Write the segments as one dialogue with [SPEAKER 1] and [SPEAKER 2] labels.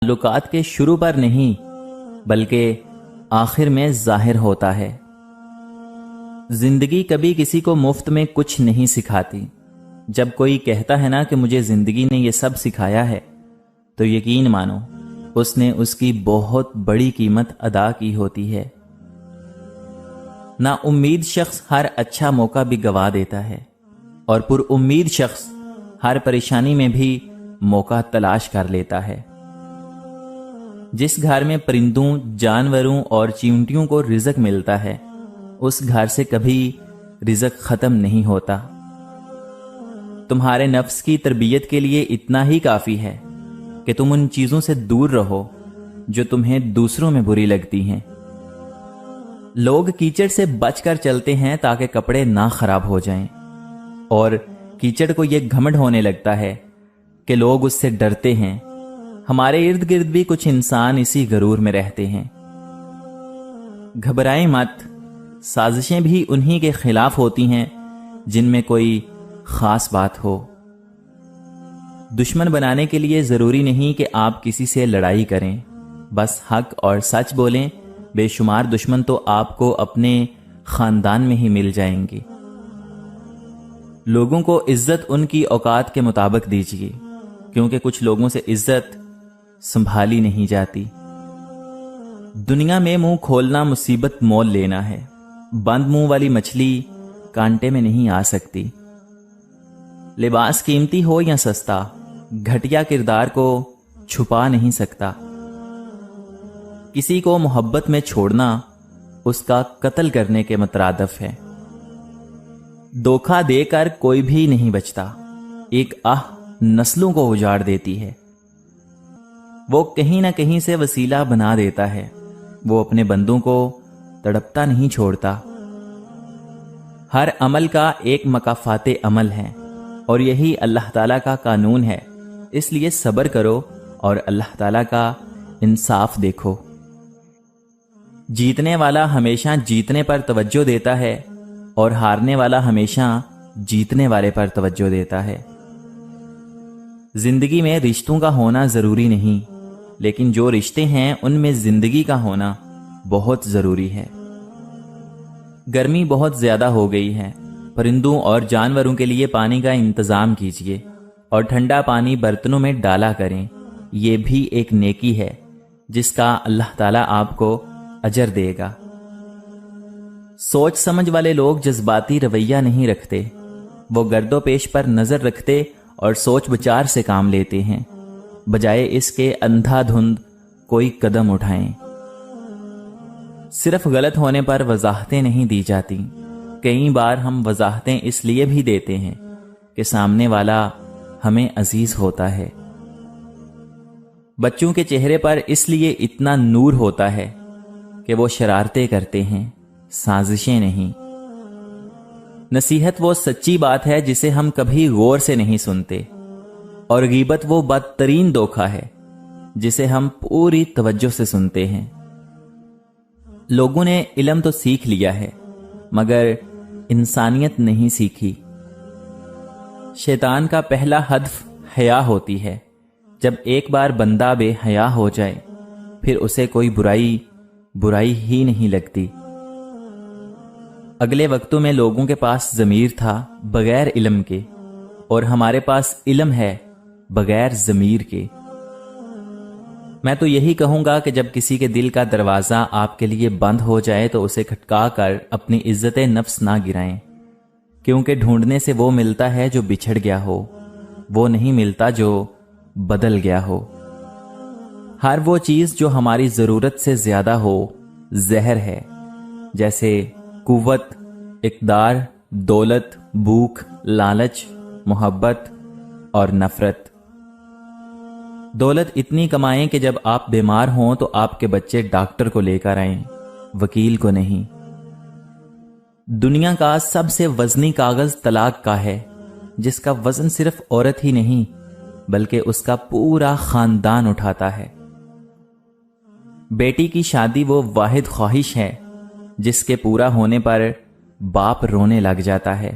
[SPEAKER 1] تعلقات کے شروع پر نہیں بلکہ آخر میں ظاہر ہوتا ہے۔ زندگی کبھی کسی کو مفت میں کچھ نہیں سکھاتی۔ جب کوئی کہتا ہے نا کہ مجھے زندگی نے یہ سب سکھایا ہے، تو یقین مانو اس نے اس کی بہت بڑی قیمت ادا کی ہوتی ہے۔ نا امید شخص ہر اچھا موقع بھی گوا دیتا ہے، اور پر امید شخص ہر پریشانی میں بھی موقع تلاش کر لیتا ہے۔ جس گھر میں پرندوں، جانوروں اور چیونٹیوں کو رزق ملتا ہے، اس گھر سے کبھی رزق ختم نہیں ہوتا۔ تمہارے نفس کی تربیت کے لیے اتنا ہی کافی ہے کہ تم ان چیزوں سے دور رہو جو تمہیں دوسروں میں بری لگتی ہیں۔ لوگ کیچڑ سے بچ کر چلتے ہیں تاکہ کپڑے نہ خراب ہو جائیں، اور کیچڑ کو یہ گھمنڈ ہونے لگتا ہے کہ لوگ اس سے ڈرتے ہیں۔ ہمارے ارد گرد بھی کچھ انسان اسی غرور میں رہتے ہیں۔ گھبرائیں مت، سازشیں بھی انہی کے خلاف ہوتی ہیں جن میں کوئی خاص بات ہو۔ دشمن بنانے کے لیے ضروری نہیں کہ آپ کسی سے لڑائی کریں، بس حق اور سچ بولیں۔ بے شمار دشمن تو آپ کو اپنے خاندان میں ہی مل جائیں گے۔ لوگوں کو عزت ان کی اوقات کے مطابق دیجیے، کیونکہ کچھ لوگوں سے عزت سنبھالی نہیں جاتی۔ دنیا میں منہ کھولنا مصیبت مول لینا ہے۔ بند منہ والی مچھلی کانٹے میں نہیں آ سکتی۔ لباس قیمتی ہو یا سستا، گھٹیا کردار کو چھپا نہیں سکتا۔ کسی کو محبت میں چھوڑنا اس کا قتل کرنے کے مترادف ہے۔ دھوکہ دے کر کوئی بھی نہیں بچتا۔ ایک آہ نسلوں کو اجاڑ دیتی ہے۔ وہ کہیں نہ کہیں سے وسیلہ بنا دیتا ہے۔ وہ اپنے بندوں کو تڑپتا نہیں چھوڑتا۔ ہر عمل کا ایک مکافات عمل ہے، اور یہی اللہ تعالیٰ کا قانون ہے۔ اس لیے صبر کرو اور اللہ تعالیٰ کا انصاف دیکھو۔ جیتنے والا ہمیشہ جیتنے پر توجہ دیتا ہے، اور ہارنے والا ہمیشہ جیتنے والے پر توجہ دیتا ہے۔ زندگی میں رشتوں کا ہونا ضروری نہیں، لیکن جو رشتے ہیں ان میں زندگی کا ہونا بہت ضروری ہے۔ گرمی بہت زیادہ ہو گئی ہے۔ پرندوں اور جانوروں کے لیے پانی کا انتظام کیجیے، اور ٹھنڈا پانی برتنوں میں ڈالا کریں۔ یہ بھی ایک نیکی ہے جس کا اللہ تعالیٰ آپ کو اجر دے گا۔ سوچ سمجھ والے لوگ جذباتی رویہ نہیں رکھتے۔ وہ گرد و پیش پر نظر رکھتے اور سوچ بچار سے کام لیتے ہیں، بجائے اس کے اندھا دھند کوئی قدم اٹھائیں۔ صرف غلط ہونے پر وضاحتیں نہیں دی جاتی۔ کئی بار ہم وضاحتیں اس لیے بھی دیتے ہیں کہ سامنے والا ہمیں عزیز ہوتا ہے۔ بچوں کے چہرے پر اس لیے اتنا نور ہوتا ہے کہ وہ شرارتیں کرتے ہیں، سازشیں نہیں۔ نصیحت وہ سچی بات ہے جسے ہم کبھی غور سے نہیں سنتے، اور غیبت وہ بدترین دھوکہ ہے جسے ہم پوری توجہ سے سنتے ہیں۔ لوگوں نے علم تو سیکھ لیا ہے، مگر انسانیت نہیں سیکھی۔ شیطان کا پہلا ہدف حیا ہوتی ہے۔ جب ایک بار بندہ بے حیا ہو جائے، پھر اسے کوئی برائی ہی نہیں لگتی۔ اگلے وقتوں میں لوگوں کے پاس ضمیر تھا بغیر علم کے، اور ہمارے پاس علم ہے بغیر ضمیر کے۔ میں تو یہی کہوں گا کہ جب کسی کے دل کا دروازہ آپ کے لیے بند ہو جائے تو اسے کھٹکا کر اپنی عزت نفس نہ گرائیں، کیونکہ ڈھونڈنے سے وہ ملتا ہے جو بچھڑ گیا ہو، وہ نہیں ملتا جو بدل گیا ہو۔ ہر وہ چیز جو ہماری ضرورت سے زیادہ ہو زہر ہے، جیسے قوت، اقتدار، دولت، بھوک، لالچ، محبت اور نفرت۔ دولت اتنی کمائیں کہ جب آپ بیمار ہوں تو آپ کے بچے ڈاکٹر کو لے کر آئیں، وکیل کو نہیں۔ دنیا کا سب سے وزنی کاغذ طلاق کا ہے، جس کا وزن صرف عورت ہی نہیں بلکہ اس کا پورا خاندان اٹھاتا ہے۔ بیٹی کی شادی وہ واحد خواہش ہے جس کے پورا ہونے پر باپ رونے لگ جاتا ہے۔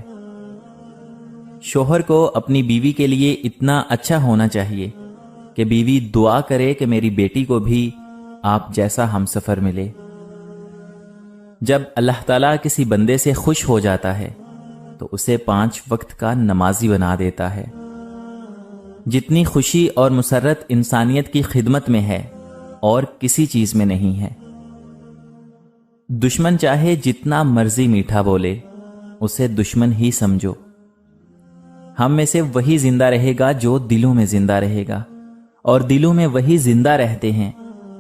[SPEAKER 1] شوہر کو اپنی بیوی کے لیے اتنا اچھا ہونا چاہیے کہ بیوی دعا کرے کہ میری بیٹی کو بھی آپ جیسا ہمسفر ملے۔ جب اللہ تعالیٰ کسی بندے سے خوش ہو جاتا ہے تو اسے 5 وقت کا نمازی بنا دیتا ہے۔ جتنی خوشی اور مسرت انسانیت کی خدمت میں ہے اور کسی چیز میں نہیں ہے۔ دشمن چاہے جتنا مرضی میٹھا بولے، اسے دشمن ہی سمجھو۔ ہم میں سے وہی زندہ رہے گا جو دلوں میں زندہ رہے گا، اور دلوں میں وہی زندہ رہتے ہیں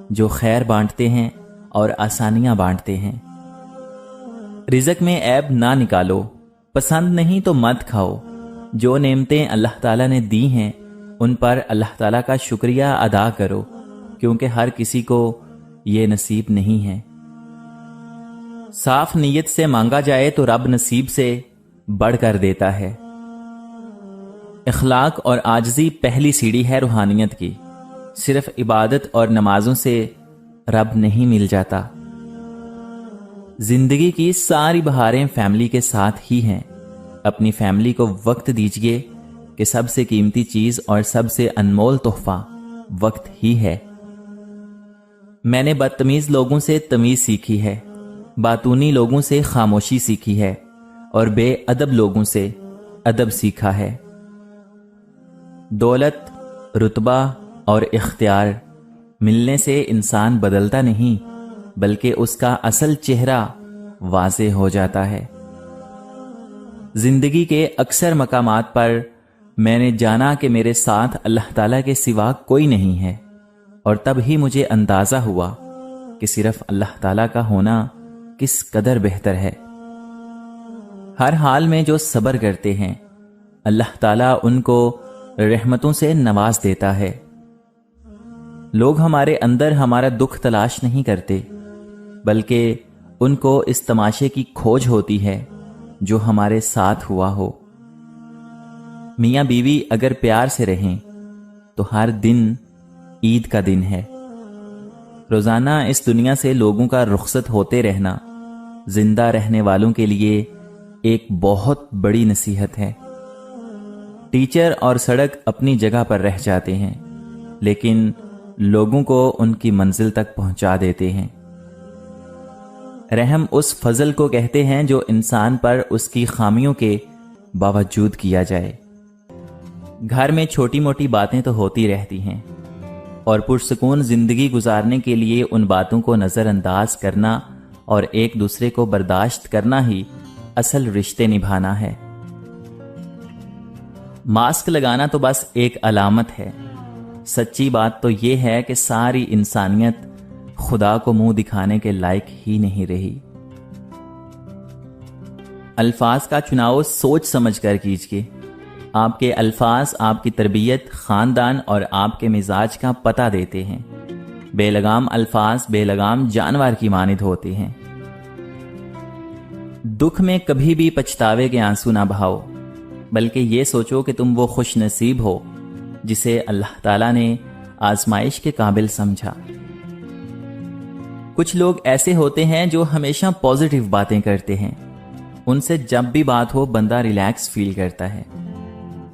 [SPEAKER 1] جو خیر بانٹتے ہیں اور آسانیاں بانٹتے ہیں۔ رزق میں عیب نہ نکالو، پسند نہیں تو مت کھاؤ۔ جو نعمتیں اللہ تعالیٰ نے دی ہیں ان پر اللہ تعالیٰ کا شکریہ ادا کرو، کیونکہ ہر کسی کو یہ نصیب نہیں ہے۔ صاف نیت سے مانگا جائے تو رب نصیب سے بڑھ کر دیتا ہے۔ اخلاق اور عاجزی پہلی سیڑھی ہے روحانیت کی۔ صرف عبادت اور نمازوں سے رب نہیں مل جاتا۔ زندگی کی ساری بہاریں فیملی کے ساتھ ہی ہیں۔ اپنی فیملی کو وقت دیجیے کہ سب سے قیمتی چیز اور سب سے انمول تحفہ وقت ہی ہے۔ میں نے بدتمیز لوگوں سے تمیز سیکھی ہے، باتونی لوگوں سے خاموشی سیکھی ہے، اور بے ادب لوگوں سے ادب سیکھا ہے۔ دولت، رتبہ اور اختیار ملنے سے انسان بدلتا نہیں، بلکہ اس کا اصل چہرہ واضح ہو جاتا ہے۔ زندگی کے اکثر مقامات پر میں نے جانا کہ میرے ساتھ اللہ تعالیٰ کے سوا کوئی نہیں ہے، اور تب ہی مجھے اندازہ ہوا کہ صرف اللہ تعالیٰ کا ہونا کس قدر بہتر ہے۔ ہر حال میں جو صبر کرتے ہیں اللہ تعالیٰ ان کو رحمتوں سے نواز دیتا ہے۔ لوگ ہمارے اندر ہمارا دکھ تلاش نہیں کرتے، بلکہ ان کو اس تماشے کی کھوج ہوتی ہے جو ہمارے ساتھ ہوا ہو۔ میاں بیوی اگر پیار سے رہیں تو ہر دن عید کا دن ہے۔ روزانہ اس دنیا سے لوگوں کا رخصت ہوتے رہنا زندہ رہنے والوں کے لیے ایک بہت بڑی نصیحت ہے۔ ٹیچر اور سڑک اپنی جگہ پر رہ جاتے ہیں، لیکن لوگوں کو ان کی منزل تک پہنچا دیتے ہیں۔ رحم اس فضل کو کہتے ہیں جو انسان پر اس کی خامیوں کے باوجود کیا جائے۔ گھر میں چھوٹی موٹی باتیں تو ہوتی رہتی ہیں، اور پرسکون زندگی گزارنے کے لیے ان باتوں کو نظر انداز کرنا اور ایک دوسرے کو برداشت کرنا ہی اصل رشتے نبھانا ہے۔ ماسک لگانا تو بس ایک علامت ہے، سچی بات تو یہ ہے کہ ساری انسانیت خدا کو منہ دکھانے کے لائق ہی نہیں رہی۔ الفاظ کا چناؤ سوچ سمجھ کر کیجیے۔ آپ کے الفاظ آپ کی تربیت، خاندان اور آپ کے مزاج کا پتہ دیتے ہیں۔ بے لگام الفاظ بے لگام جانور کی مانند ہوتے ہیں۔ دکھ میں کبھی بھی پچھتاوے کے آنسو نہ بہاؤ، بلکہ یہ سوچو کہ تم وہ خوش نصیب ہو جسے اللہ تعالیٰ نے آزمائش کے قابل سمجھا۔ کچھ لوگ ایسے ہوتے ہیں جو ہمیشہ پازیٹیو باتیں کرتے ہیں۔ ان سے جب بھی بات ہو بندہ ریلیکس فیل کرتا ہے،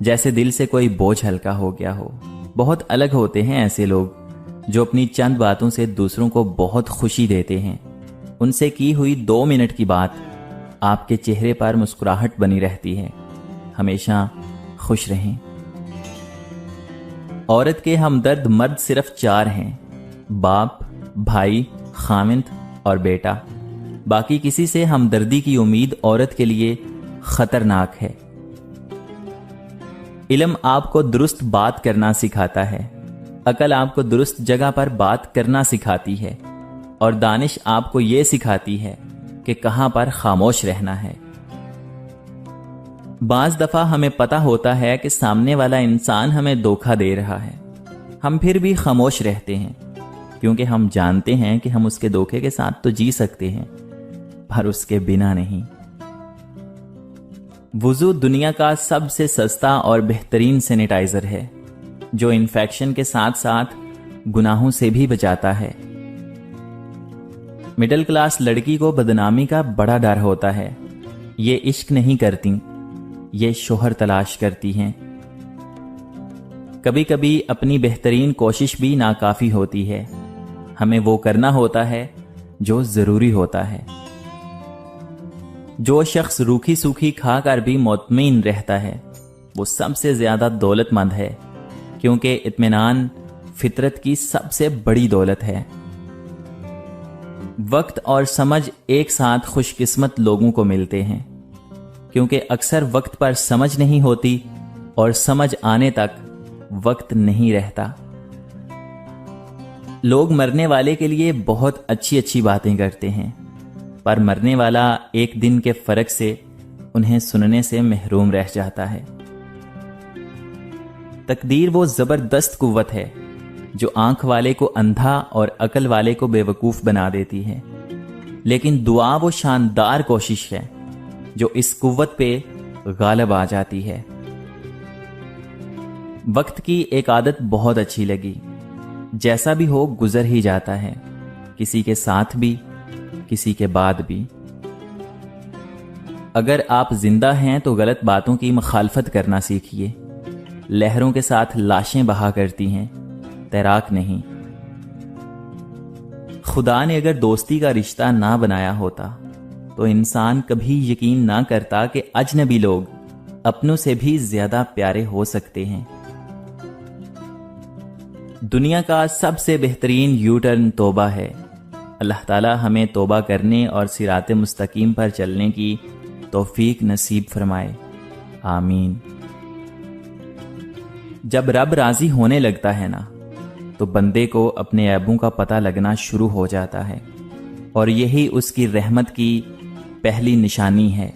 [SPEAKER 1] جیسے دل سے کوئی بوجھ ہلکا ہو گیا ہو۔ بہت الگ ہوتے ہیں ایسے لوگ جو اپنی چند باتوں سے دوسروں کو بہت خوشی دیتے ہیں۔ ان سے کی ہوئی 2 منٹ کی بات آپ کے چہرے پر مسکراہٹ بنی رہتی ہے۔ ہمیشہ خوش رہیں۔ عورت کے ہمدرد مرد صرف 4 ہیں: باپ، بھائی، خامند اور بیٹا۔ باقی کسی سے ہمدردی کی امید عورت کے لیے خطرناک ہے۔ علم آپ کو درست بات کرنا سکھاتا ہے، عقل آپ کو درست جگہ پر بات کرنا سکھاتی ہے، اور دانش آپ کو یہ سکھاتی ہے کہ کہاں پر خاموش رہنا ہے۔ بعض دفعہ ہمیں پتہ ہوتا ہے کہ سامنے والا انسان ہمیں دھوکہ دے رہا ہے، ہم پھر بھی خاموش رہتے ہیں، کیونکہ ہم جانتے ہیں کہ ہم اس کے دھوکے کے ساتھ تو جی سکتے ہیں، پر اس کے بنا نہیں۔ وضو دنیا کا سب سے سستا اور بہترین سینیٹائزر ہے، جو انفیکشن کے ساتھ ساتھ گناہوں سے بھی بچاتا ہے۔ مڈل کلاس لڑکی کو بدنامی کا بڑا ڈر ہوتا ہے۔ یہ عشق نہیں کرتی، یہ شوہر تلاش کرتی ہیں۔ کبھی کبھی اپنی بہترین کوشش بھی ناکافی ہوتی ہے. ہمیں وہ کرنا ہوتا ہے جو ضروری ہوتا ہے. جو شخص روکھی سوکھی کھا کر بھی مطمئن رہتا ہے وہ سب سے زیادہ دولت مند ہے، کیونکہ اطمینان فطرت کی سب سے بڑی دولت ہے. وقت اور سمجھ ایک ساتھ خوش قسمت لوگوں کو ملتے ہیں، کیونکہ اکثر وقت پر سمجھ نہیں ہوتی اور سمجھ آنے تک وقت نہیں رہتا. لوگ مرنے والے کے لیے بہت اچھی اچھی باتیں کرتے ہیں، پر مرنے والا ایک دن کے فرق سے انہیں سننے سے محروم رہ جاتا ہے. تقدیر وہ زبردست قوت ہے جو آنکھ والے کو اندھا اور عقل والے کو بے وقوف بنا دیتی ہے، لیکن دعا وہ شاندار کوشش ہے جو اس قوت پہ غالب آ جاتی ہے. وقت کی ایک عادت بہت اچھی لگی، جیسا بھی ہو گزر ہی جاتا ہے، کسی کے ساتھ بھی کسی کے بعد بھی. اگر آپ زندہ ہیں تو غلط باتوں کی مخالفت کرنا سیکھیے. لہروں کے ساتھ لاشیں بہا کرتی ہیں، تیراک نہیں. خدا نے اگر دوستی کا رشتہ نہ بنایا ہوتا تو انسان کبھی یقین نہ کرتا کہ اجنبی لوگ اپنوں سے بھی زیادہ پیارے ہو سکتے ہیں. دنیا کا سب سے بہترین یو ٹرن توبہ ہے. اللہ تعالی ہمیں توبہ کرنے اور صراط مستقیم پر چلنے کی توفیق نصیب فرمائے، آمین. جب رب راضی ہونے لگتا ہے نا تو بندے کو اپنے عیبوں کا پتہ لگنا شروع ہو جاتا ہے، اور یہی اس کی رحمت کی پہلی نشانی ہے.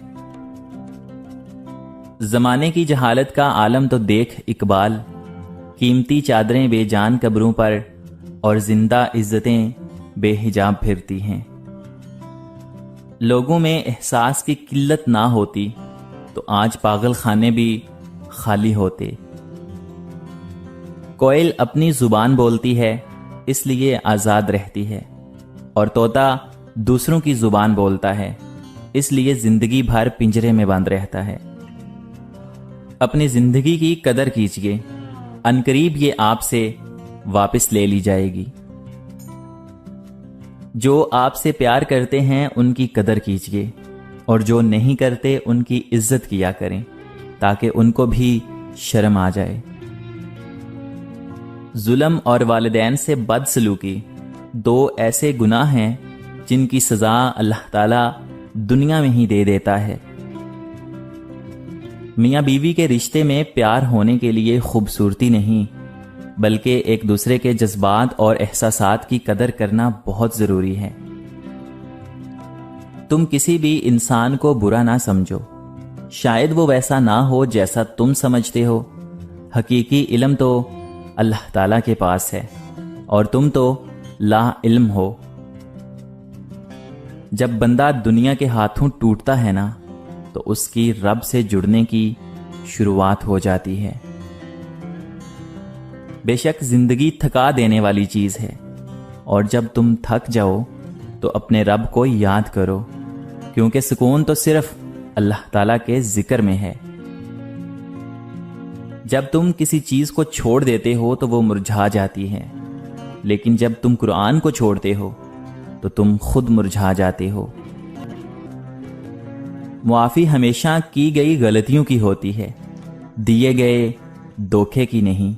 [SPEAKER 1] زمانے کی جہالت کا عالم تو دیکھ اقبال، قیمتی چادریں بے جان قبروں پر اور زندہ عزتیں بے حجاب پھرتی ہیں. لوگوں میں احساس کی قلت نہ ہوتی تو آج پاگل خانے بھی خالی ہوتے. کوئل اپنی زبان بولتی ہے اس لیے آزاد رہتی ہے، اور طوطا دوسروں کی زبان بولتا ہے اس لیے زندگی بھر پنجرے میں بند رہتا ہے. اپنی زندگی کی قدر کیجیے، عنقریب یہ آپ سے واپس لے لی جائے گی. جو آپ سے پیار کرتے ہیں ان کی قدر کیجیے، اور جو نہیں کرتے ان کی عزت کیا کریں تاکہ ان کو بھی شرم آ جائے. ظلم اور والدین سے بد سلوکی دو ایسے گناہ ہیں جن کی سزا اللہ تعالی دنیا میں ہی دے دیتا ہے. میاں بیوی کے رشتے میں پیار ہونے کے لیے خوبصورتی نہیں بلکہ ایک دوسرے کے جذبات اور احساسات کی قدر کرنا بہت ضروری ہے. تم کسی بھی انسان کو برا نہ سمجھو، شاید وہ ویسا نہ ہو جیسا تم سمجھتے ہو. حقیقی علم تو اللہ تعالیٰ کے پاس ہے اور تم تو لا علم ہو. جب بندہ دنیا کے ہاتھوں ٹوٹتا ہے نا تو اس کی رب سے جڑنے کی شروعات ہو جاتی ہے. بے شک زندگی تھکا دینے والی چیز ہے، اور جب تم تھک جاؤ تو اپنے رب کو یاد کرو، کیونکہ سکون تو صرف اللہ تعالیٰ کے ذکر میں ہے. جب تم کسی چیز کو چھوڑ دیتے ہو تو وہ مرجھا جاتی ہے، لیکن جب تم قرآن کو چھوڑتے ہو تو تم خود مرجھا جاتے ہو. معافی ہمیشہ کی گئی غلطیوں کی ہوتی ہے، دیے گئے دھوکے کی نہیں.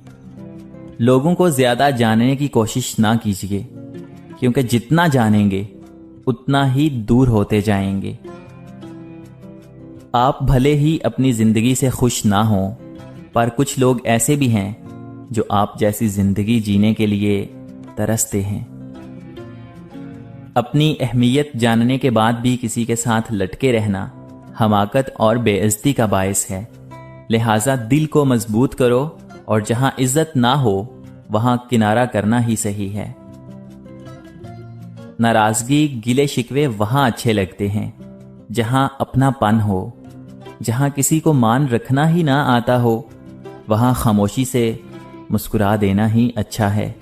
[SPEAKER 1] لوگوں کو زیادہ جاننے کی کوشش نہ کیجیے، کیونکہ جتنا جانیں گے اتنا ہی دور ہوتے جائیں گے. آپ بھلے ہی اپنی زندگی سے خوش نہ ہوں، پر کچھ لوگ ایسے بھی ہیں جو آپ جیسی زندگی جینے کے لیے ترستے ہیں. اپنی اہمیت جاننے کے بعد بھی کسی کے ساتھ لٹکے رہنا حماقت اور بے عزتی کا باعث ہے. لہٰذا دل کو مضبوط کرو، اور جہاں عزت نہ ہو وہاں کنارہ کرنا ہی صحیح ہے. ناراضگی گلے شکوے وہاں اچھے لگتے ہیں جہاں اپنا پن ہو. جہاں کسی کو مان رکھنا ہی نہ آتا ہو وہاں خاموشی سے مسکرا دینا ہی اچھا ہے.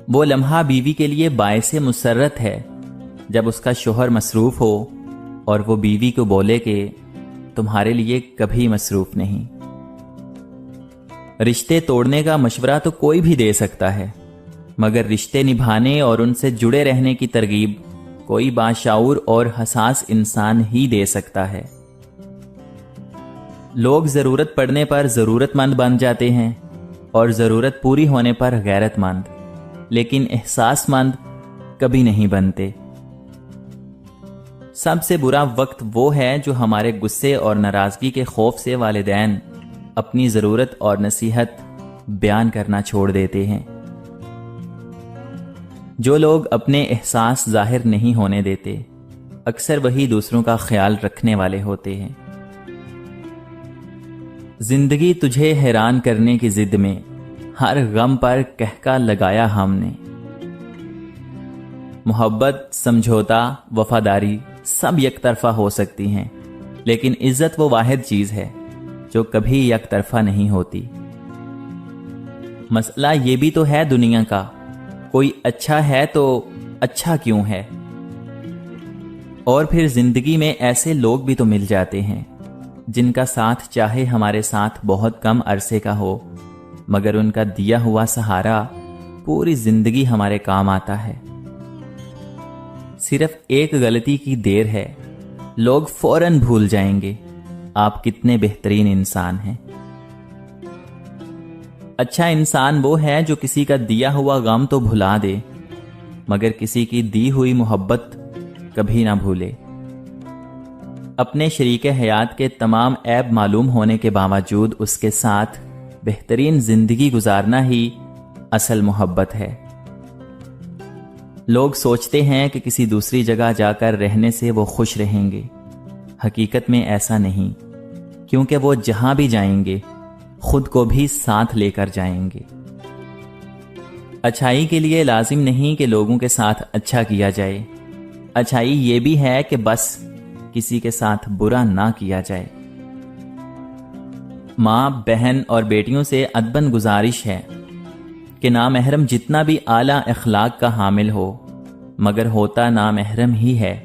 [SPEAKER 1] وہ لمحہ بیوی کے لیے باعث مسرت ہے جب اس کا شوہر مصروف ہو اور وہ بیوی کو بولے کہ تمہارے لیے کبھی مصروف نہیں. رشتے توڑنے کا مشورہ تو کوئی بھی دے سکتا ہے، مگر رشتے نبھانے اور ان سے جڑے رہنے کی ترغیب کوئی باشعور اور حساس انسان ہی دے سکتا ہے۔ لوگ ضرورت پڑنے پر ضرورت مند بن جاتے ہیں اور ضرورت پوری ہونے پر غیرت مند، لیکن احساس مند کبھی نہیں بنتے۔ سب سے برا وقت وہ ہے جو ہمارے غصے اور ناراضگی کے خوف سے والدین اپنی ضرورت اور نصیحت بیان کرنا چھوڑ دیتے ہیں۔ جو لوگ اپنے احساس ظاہر نہیں ہونے دیتے، اکثر وہی دوسروں کا خیال رکھنے والے ہوتے ہیں۔ زندگی تجھے حیران کرنے کی ضد میں ہر غم پر کہکا لگایا ہم نے۔ محبت، سمجھوتا، وفاداری سب یک طرفہ ہو سکتی ہیں، لیکن عزت وہ واحد چیز ہے جو کبھی یک طرفہ نہیں ہوتی۔ مسئلہ یہ بھی تو ہے دنیا کا، کوئی اچھا ہے تو اچھا کیوں ہے؟ اور پھر زندگی میں ایسے لوگ بھی تو مل جاتے ہیں جن کا ساتھ چاہے ہمارے ساتھ بہت کم عرصے کا ہو، مگر ان کا دیا ہوا سہارا پوری زندگی ہمارے کام آتا ہے۔ صرف ایک غلطی کی دیر ہے، لوگ فوراً بھول جائیں گے آپ کتنے بہترین انسان ہیں۔ اچھا انسان وہ ہے جو کسی کا دیا ہوا غم تو بھلا دے، مگر کسی کی دی ہوئی محبت کبھی نہ بھولے۔ اپنے شریک حیات کے تمام عیب معلوم ہونے کے باوجود اس کے ساتھ بہترین زندگی گزارنا ہی اصل محبت ہے۔ لوگ سوچتے ہیں کہ کسی دوسری جگہ جا کر رہنے سے وہ خوش رہیں گے، حقیقت میں ایسا نہیں، کیونکہ وہ جہاں بھی جائیں گے خود کو بھی ساتھ لے کر جائیں گے۔ اچھائی کے لیے لازم نہیں کہ لوگوں کے ساتھ اچھا کیا جائے، اچھائی یہ بھی ہے کہ بس کسی کے ساتھ برا نہ کیا جائے۔ ماں، بہن اور بیٹیوں سے ادباً گزارش ہے کہ نامحرم جتنا بھی اعلیٰ اخلاق کا حامل ہو، مگر ہوتا نامحرم ہی ہے،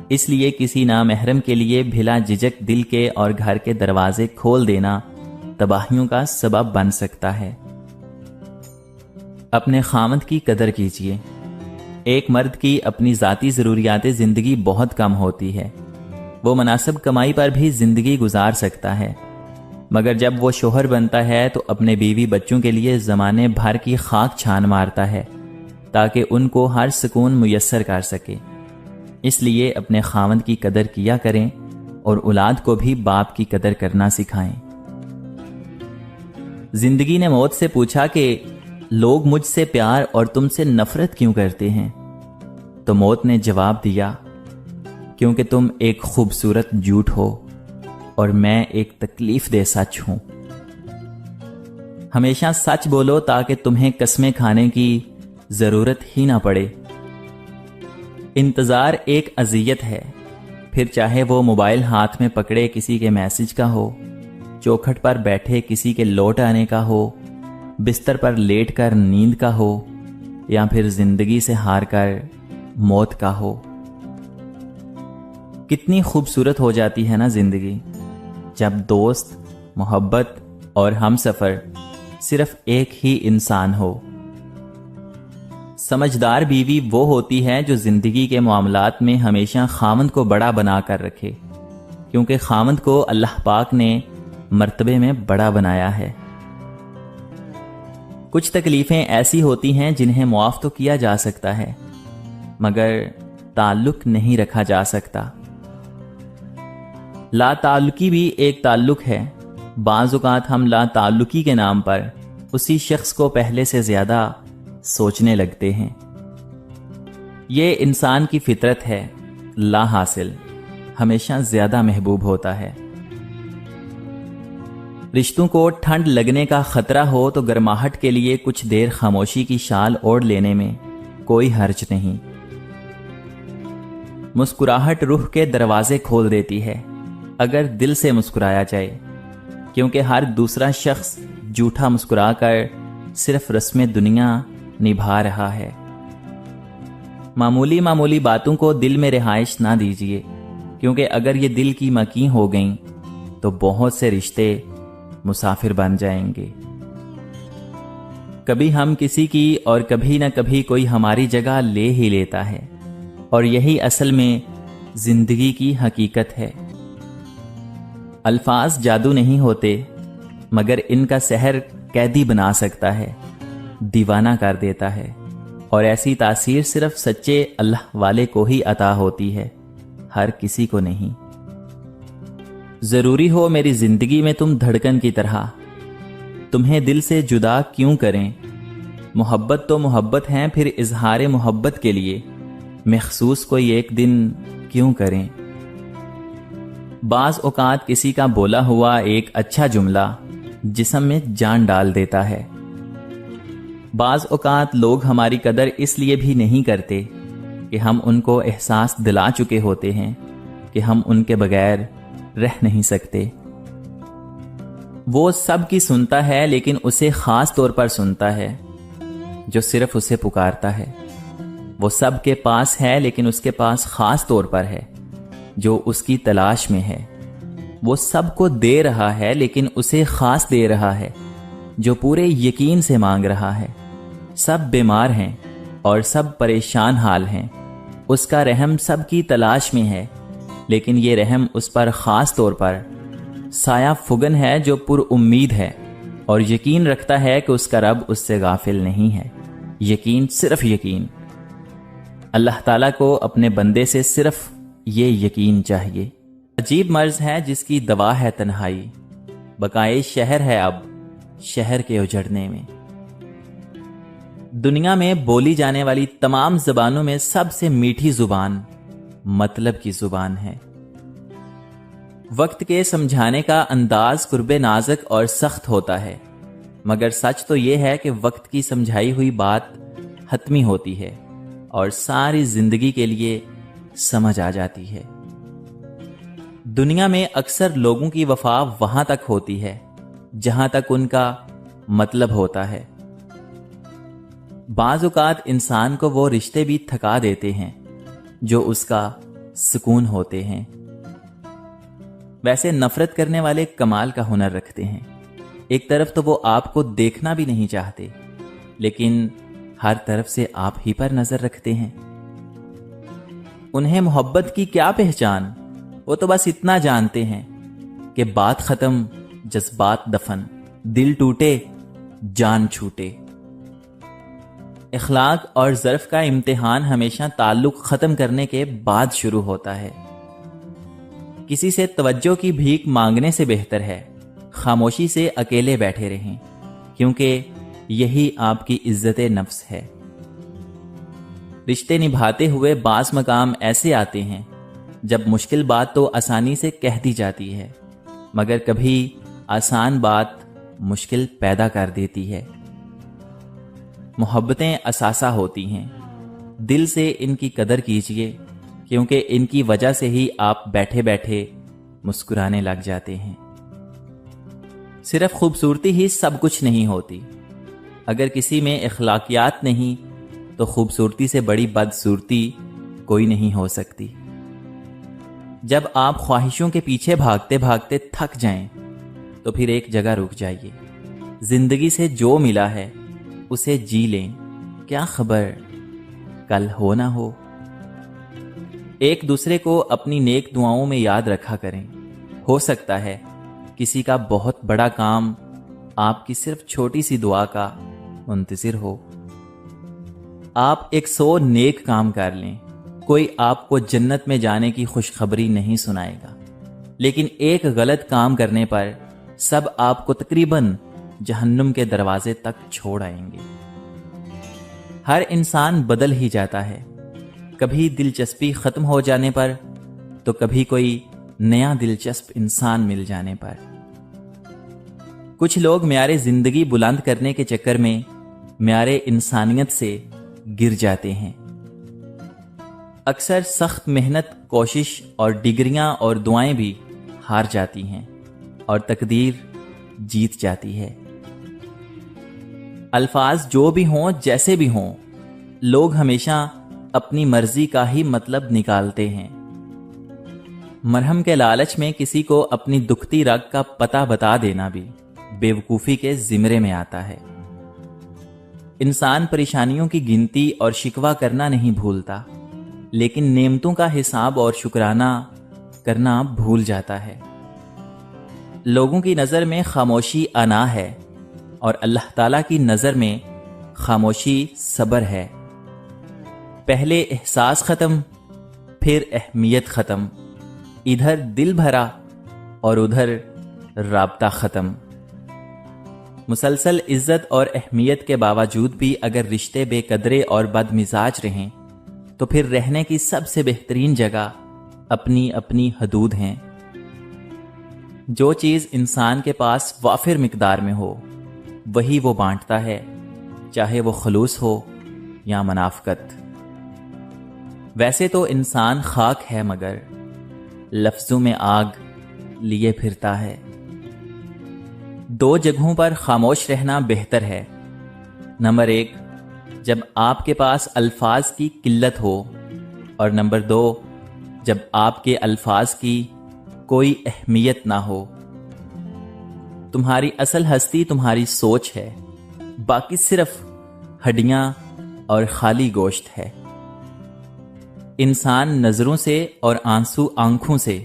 [SPEAKER 1] اس لیے کسی نامحرم کے لیے بھلا جھجک دل کے اور گھر کے دروازے کھول دینا تباہیوں کا سبب بن سکتا ہے۔ اپنے خاوند کی قدر کیجیے۔ ایک مرد کی اپنی ذاتی ضروریات زندگی بہت کم ہوتی ہے، وہ مناسب کمائی پر بھی زندگی گزار سکتا ہے، مگر جب وہ شوہر بنتا ہے تو اپنے بیوی بچوں کے لیے زمانے بھر کی خاک چھان مارتا ہے تاکہ ان کو ہر سکون میسر کر سکے۔ اس لیے اپنے خاوند کی قدر کیا کریں اور اولاد کو بھی باپ کی قدر کرنا سکھائیں۔ زندگی نے موت سے پوچھا کہ لوگ مجھ سے پیار اور تم سے نفرت کیوں کرتے ہیں؟ تو موت نے جواب دیا، کیونکہ تم ایک خوبصورت جھوٹ ہو اور میں ایک تکلیف دہ سچ ہوں۔ ہمیشہ سچ بولو تاکہ تمہیں قسمیں کھانے کی ضرورت ہی نہ پڑے۔ انتظار ایک اذیت ہے، پھر چاہے وہ موبائل ہاتھ میں پکڑے کسی کے میسج کا ہو، چوکھٹ پر بیٹھے کسی کے لوٹ آنے کا ہو، بستر پر لیٹ کر نیند کا ہو، یا پھر زندگی سے ہار کر موت کا ہو۔ کتنی خوبصورت ہو جاتی ہے نا زندگی جب دوست، محبت اور ہم سفر صرف ایک ہی انسان ہو۔ سمجھدار بیوی وہ ہوتی ہے جو زندگی کے معاملات میں ہمیشہ خاوند کو بڑا بنا کر رکھے، کیونکہ خاوند کو اللہ پاک نے مرتبے میں بڑا بنایا ہے۔ کچھ تکلیفیں ایسی ہوتی ہیں جنہیں معاف تو کیا جا سکتا ہے، مگر تعلق نہیں رکھا جا سکتا۔ لا تعلقی بھی ایک تعلق ہے۔ بعض اوقات ہم لا تعلقی کے نام پر اسی شخص کو پہلے سے زیادہ سوچنے لگتے ہیں۔ یہ انسان کی فطرت ہے، لا حاصل ہمیشہ زیادہ محبوب ہوتا ہے۔ رشتوں کو ٹھنڈ لگنے کا خطرہ ہو تو گرماہٹ کے لیے کچھ دیر خاموشی کی شال اوڑھ لینے میں کوئی حرج نہیں۔ مسکراہٹ روح کے دروازے کھول دیتی ہے اگر دل سے مسکرایا جائے، کیونکہ ہر دوسرا شخص جھوٹا مسکرا کر صرف رسم دنیا نبھا رہا ہے۔ معمولی معمولی باتوں کو دل میں رہائش نہ دیجیے، کیونکہ اگر یہ دل کی مکیں ہو گئیں تو بہت سے رشتے مسافر بن جائیں گے۔ کبھی ہم کسی کی اور کبھی نہ کبھی کوئی ہماری جگہ لے ہی لیتا ہے، اور یہی اصل میں زندگی کی حقیقت ہے۔ الفاظ جادو نہیں ہوتے، مگر ان کا سحر قیدی بنا سکتا ہے، دیوانہ کر دیتا ہے، اور ایسی تاثیر صرف سچے اللہ والے کو ہی عطا ہوتی ہے، ہر کسی کو نہیں۔ ضروری ہو میری زندگی میں تم دھڑکن کی طرح، تمہیں دل سے جدا کیوں کریں؟ محبت تو محبت ہیں، پھر اظہار محبت کے لیے مخصوص کوئی ایک دن کیوں کریں؟ بعض اوقات کسی کا بولا ہوا ایک اچھا جملہ جسم میں جان ڈال دیتا ہے۔ بعض اوقات لوگ ہماری قدر اس لیے بھی نہیں کرتے کہ ہم ان کو احساس دلا چکے ہوتے ہیں کہ ہم ان کے بغیر رہ نہیں سکتے۔ وہ سب کی سنتا ہے، لیکن اسے خاص طور پر سنتا ہے جو صرف اسے پکارتا ہے۔ وہ سب کے پاس ہے، لیکن اس کے پاس خاص طور پر ہے جو اس کی تلاش میں ہے۔ وہ سب کو دے رہا ہے، لیکن اسے خاص دے رہا ہے جو پورے یقین سے مانگ رہا ہے۔ سب بیمار ہیں اور سب پریشان حال ہیں، اس کا رحم سب کی تلاش میں ہے، لیکن یہ رحم اس پر خاص طور پر سایہ فگن ہے جو پر امید ہے اور یقین رکھتا ہے کہ اس کا رب اس سے غافل نہیں ہے۔ یقین، صرف یقین۔ اللہ تعالیٰ کو اپنے بندے سے صرف یہ یقین چاہیے۔ عجیب مرض ہے جس کی دوا ہے تنہائی، بقائے شہر ہے اب شہر کے اجڑنے میں۔ دنیا میں بولی جانے والی تمام زبانوں میں سب سے میٹھی زبان مطلب کی زبان ہے۔ وقت کے سمجھانے کا انداز قرب نازک اور سخت ہوتا ہے، مگر سچ تو یہ ہے کہ وقت کی سمجھائی ہوئی بات حتمی ہوتی ہے اور ساری زندگی کے لیے سمجھ آ جاتی ہے۔ دنیا میں اکثر لوگوں کی وفا وہاں تک ہوتی ہے جہاں تک ان کا مطلب ہوتا ہے۔ بعض اوقات انسان کو وہ رشتے بھی تھکا دیتے ہیں جو اس کا سکون ہوتے ہیں۔ ویسے نفرت کرنے والے کمال کا ہنر رکھتے ہیں۔ ایک طرف تو وہ آپ کو دیکھنا بھی نہیں چاہتے، لیکن ہر طرف سے آپ ہی پر نظر رکھتے ہیں۔ انہیں محبت کی کیا پہچان، وہ تو بس اتنا جانتے ہیں کہ بات ختم، جذبات دفن، دل ٹوٹے، جان چھوٹے۔ اخلاق اور ظرف کا امتحان ہمیشہ تعلق ختم کرنے کے بعد شروع ہوتا ہے۔ کسی سے توجہ کی بھیک مانگنے سے بہتر ہے خاموشی سے اکیلے بیٹھے رہیں، کیونکہ یہی آپ کی عزت نفس ہے۔ رشتے نبھاتے ہوئے بعض مقام ایسے آتے ہیں جب مشکل بات تو آسانی سے کہہ دی جاتی ہے، مگر کبھی آسان بات مشکل پیدا کر دیتی ہے۔ محبتیں اثاثہ ہوتی ہیں، دل سے ان کی قدر کیجیے، کیونکہ ان کی وجہ سے ہی آپ بیٹھے بیٹھے مسکرانے لگ جاتے ہیں۔ صرف خوبصورتی ہی سب کچھ نہیں ہوتی، اگر کسی میں اخلاقیات نہیں تو خوبصورتی سے بڑی بدصورتی کوئی نہیں ہو سکتی۔ جب آپ خواہشوں کے پیچھے بھاگتے بھاگتے تھک جائیں تو پھر ایک جگہ رک جائیے۔ زندگی سے جو ملا ہے اسے جی لیں، کیا خبر کل ہو نہ ہو۔ ایک دوسرے کو اپنی نیک دعاؤں میں یاد رکھا کریں، ہو سکتا ہے کسی کا بہت بڑا کام آپ کی صرف چھوٹی سی دعا کا منتظر ہو۔ آپ 100 نیک کام کر لیں، کوئی آپ کو جنت میں جانے کی خوشخبری نہیں سنائے گا، لیکن ایک غلط کام کرنے پر سب آپ کو تقریباً جہنم کے دروازے تک چھوڑ آئیں گے۔ ہر انسان بدل ہی جاتا ہے، کبھی دلچسپی ختم ہو جانے پر تو کبھی کوئی نیا دلچسپ انسان مل جانے پر۔ کچھ لوگ معیار زندگی بلند کرنے کے چکر میں معیار انسانیت سے گر جاتے ہیں۔ اکثر سخت محنت، کوشش اور ڈگریاں اور دعائیں بھی ہار جاتی ہیں اور تقدیر جیت جاتی ہے۔ الفاظ جو بھی ہوں، جیسے بھی ہوں، لوگ ہمیشہ اپنی مرضی کا ہی مطلب نکالتے ہیں۔ مرہم کے لالچ میں کسی کو اپنی دکھتی رگ کا پتہ بتا دینا بھی بے وقوفی کے زمرے میں آتا ہے۔ انسان پریشانیوں کی گنتی اور شکوہ کرنا نہیں بھولتا، لیکن نعمتوں کا حساب اور شکرانہ کرنا بھول جاتا ہے۔ لوگوں کی نظر میں خاموشی انا ہے، اور اللہ تعالیٰ کی نظر میں خاموشی صبر ہے۔ پہلے احساس ختم، پھر اہمیت ختم، ادھر دل بھرا اور ادھر رابطہ ختم۔ مسلسل عزت اور اہمیت کے باوجود بھی اگر رشتے بے قدرے اور بد مزاج رہیں تو پھر رہنے کی سب سے بہترین جگہ اپنی اپنی حدود ہیں۔ جو چیز انسان کے پاس وافر مقدار میں ہو وہی وہ بانٹتا ہے، چاہے وہ خلوص ہو یا منافقت۔ ویسے تو انسان خاک ہے، مگر لفظوں میں آگ لیے پھرتا ہے۔ دو جگہوں پر خاموش رہنا بہتر ہے۔ نمبر 1، جب آپ کے پاس الفاظ کی قلت ہو، اور نمبر 2، جب آپ کے الفاظ کی کوئی اہمیت نہ ہو۔ تمہاری اصل ہستی تمہاری سوچ ہے، باقی صرف ہڈیاں اور خالی گوشت ہے۔ انسان نظروں سے اور آنسو آنکھوں سے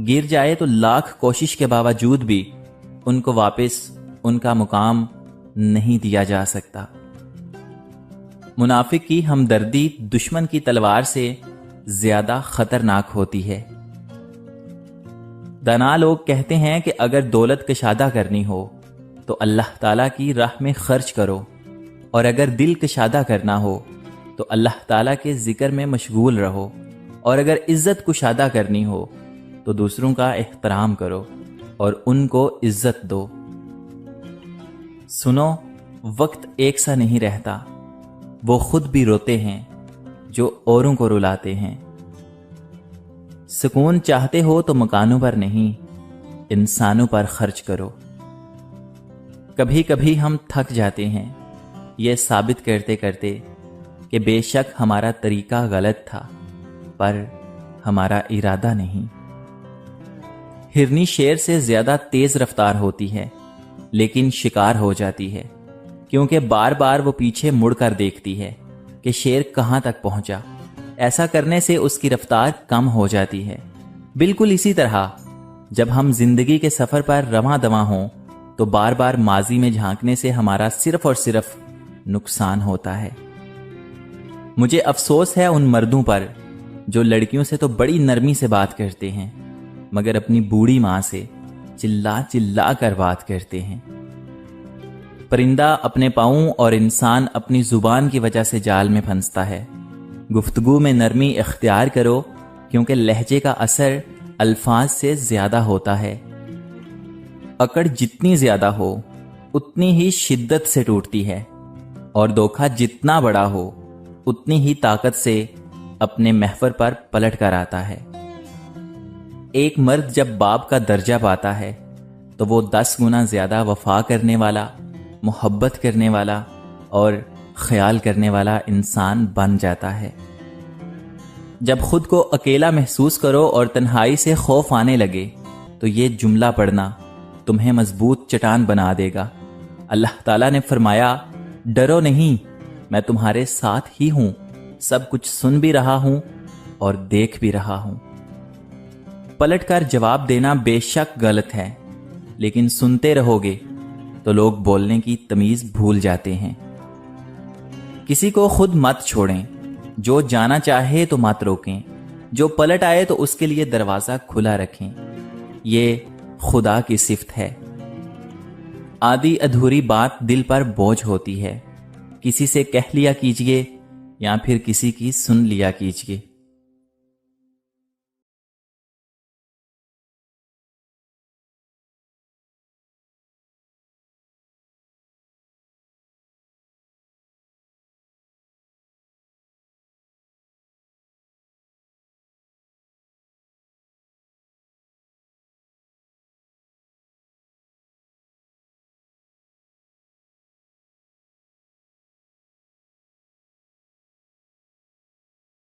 [SPEAKER 1] گر جائے تو لاکھ کوشش کے باوجود بھی ان کو واپس ان کا مقام نہیں دیا جا سکتا۔ منافق کی ہمدردی دشمن کی تلوار سے زیادہ خطرناک ہوتی ہے۔ دانا لوگ کہتے ہیں کہ اگر دولت کشادہ کرنی ہو تو اللہ تعالیٰ کی راہ میں خرچ کرو، اور اگر دل کشادہ کرنا ہو تو اللہ تعالیٰ کے ذکر میں مشغول رہو، اور اگر عزت کشادہ کرنی ہو تو دوسروں کا احترام کرو اور ان کو عزت دو۔ سنو، وقت ایک سا نہیں رہتا، وہ خود بھی روتے ہیں جو اوروں کو رلاتے ہیں۔ سکون چاہتے ہو تو مکانوں پر نہیں، انسانوں پر خرچ کرو۔ کبھی کبھی ہم تھک جاتے ہیں یہ ثابت کرتے کرتے کہ بے شک ہمارا طریقہ غلط تھا، پر ہمارا ارادہ نہیں۔ ہرنی شیر سے زیادہ تیز رفتار ہوتی ہے، لیکن شکار ہو جاتی ہے، کیونکہ بار بار وہ پیچھے مڑ کر دیکھتی ہے کہ شیر کہاں تک پہنچا۔ ایسا کرنے سے اس کی رفتار کم ہو جاتی ہے۔ بالکل اسی طرح جب ہم زندگی کے سفر پر رواں دواں ہوں تو بار بار ماضی میں جھانکنے سے ہمارا صرف اور صرف نقصان ہوتا ہے۔ مجھے افسوس ہے ان مردوں پر جو لڑکیوں سے تو بڑی نرمی سے بات کرتے ہیں، مگر اپنی بوڑھی ماں سے چلا چلا کر بات کرتے ہیں۔ پرندہ اپنے پاؤں اور انسان اپنی زبان کی وجہ سے جال میں پھنستا ہے۔ گفتگو میں نرمی اختیار کرو، کیونکہ لہجے کا اثر الفاظ سے زیادہ ہوتا ہے۔ اکڑ جتنی زیادہ ہو اتنی ہی شدت سے ٹوٹتی ہے، اور دھوکہ جتنا بڑا ہو اتنی ہی طاقت سے اپنے محور پر پلٹ کر آتا ہے۔ ایک مرد جب باپ کا درجہ پاتا ہے تو وہ 10 گنا زیادہ وفا کرنے والا، محبت کرنے والا اور خیال کرنے والا انسان بن جاتا ہے۔ جب خود کو اکیلا محسوس کرو اور تنہائی سے خوف آنے لگے تو یہ جملہ پڑھنا تمہیں مضبوط چٹان بنا دے گا۔ اللہ تعالیٰ نے فرمایا، ڈرو نہیں، میں تمہارے ساتھ ہی ہوں، سب کچھ سن بھی رہا ہوں اور دیکھ بھی رہا ہوں۔ پلٹ کر جواب دینا بے شک غلط ہے، لیکن سنتے رہو گے تو لوگ بولنے کی تمیز بھول جاتے ہیں۔ کسی کو خود مت چھوڑیں، جو جانا چاہے تو مت روکیں، جو پلٹ آئے تو اس کے لیے دروازہ کھلا رکھیں۔ یہ خدا کی صفت ہے۔ آدھی ادھوری بات دل پر بوجھ ہوتی ہے، کسی سے کہہ لیا کیجئے یا پھر کسی کی سن لیا کیجئے۔